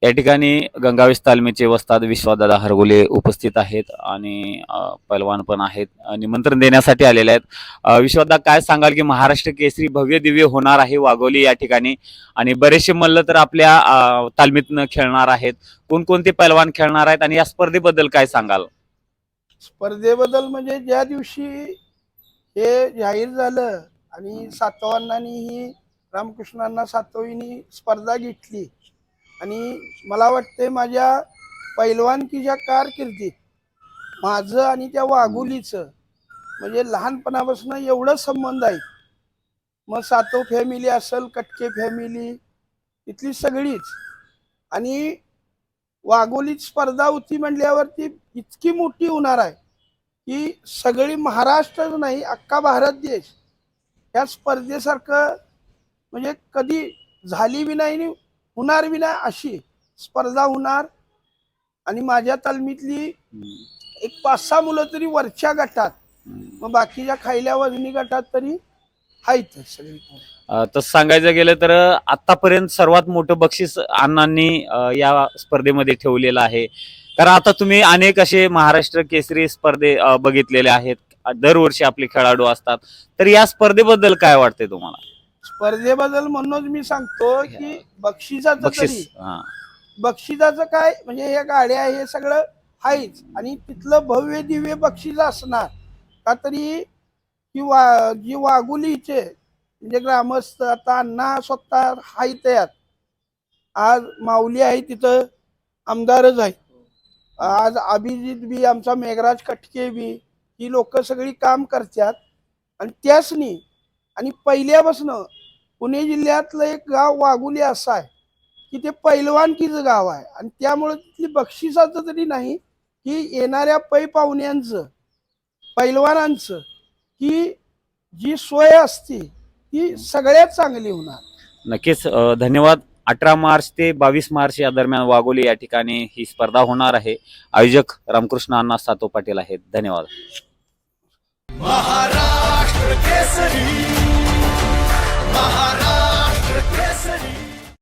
या ठिकाणी गंगावेश तालमीचे वस्ताद विश्वासदादा हरगुले उपस्थित आहेत आणि पैलवान पण आहेत, निमंत्रण देण्यासाठी आलेले आहेत. विश्वासदा, काय सांगाल की महाराष्ट्र केसरी भव्य दिव्य होणार आहे वाघोली या ठिकाणी आणि बरेचसे मल्ल तर आपल्या तालमीतनं खेळणार आहेत. कोणकोणते पैलवान खेळणार आहेत आणि या स्पर्धेबद्दल काय सांगाल? स्पर्धेबद्दल म्हणजे ज्या दिवशी हे जाहीर झालं आणि सातवांनी ही रामकृष्णांना सातवीनी स्पर्धा घेतली आणि मला वाटते माझ्या पैलवानकीच्या कारकिर्दीत माझं आणि त्या वाघोलीचं म्हणजे लहानपणापासून एवढं संबंध आहे. मग सातव फॅमिली असेल, कटके फॅमिली, इथली सगळीच. आणि वाघोलीत स्पर्धा होती म्हटल्यावरती इतकी मोठी होणार आहे की सगळी महाराष्ट्रच नाही अख्खा भारत देश या स्पर्धेसारखं म्हणजे कधी झाली बी नाही आणि होणार बी नाही अशी स्पर्धा होणार. आणि माझ्या तालमीतली एक 5-6 मुलं तरी वरच्या गटात, मग बाकीच्या खायल्या वजनी गटात तरी आहेत सगळी. तसं सांगायचं गेलं तर आतापर्यंत सर्वात मोठं बक्षीस अण्णांनी या स्पर्धेमध्ये ठेवलेलं आहे. कारण आता तुम्ही अनेक असे महाराष्ट्र केसरी स्पर्धे बघितलेले आहेत, दरवर्षी आपले खेळाडू असतात, तर या स्पर्धेबद्दल काय वाटतंय तुम्हाला? स्पर्धेबद्दल म्हणूनच मी सांगतो की बक्षिसाचं बक्षीस बक्षिसाचं काय म्हणजे हे गाड्या हे सगळं आहेच आणि तिथलं भव्य दिव्य बक्षीस असणार का तरी जी वाघोलीचे म्हणजे ग्रामस्थ आता अण्णा स्वतः आहेत यात. आज माऊली आहे तिथं आमदारच आहे, आज अभिजित बी, आमचा मेघराज कटके बी, ही लोक सगळी काम करतात. आणि त्यासनी आणि पहिल्यापासून पुणे जिल्ह्यातलं एक गाव वाघोली असं आहे की ते पैलवानकीचं गाव आहे आणि त्यामुळे तिथली बक्षिसाचं तरी नाही की येणाऱ्या पै पाहुण्यांचं पैलवानांचं की जी सोय असते ती सगळ्यात चांगली होणार. नक्कीच. धन्यवाद. 18 मार्च ते 22 मार्च या दरम्यान वाघोली या ठिकाणी ही स्पर्धा होणार आहे. आयोजक रामकृष्ण अण्णा सातो पाटील आहेत. धन्यवाद. महाराष्ट्र केसरी, महाराष्ट्र केसरी.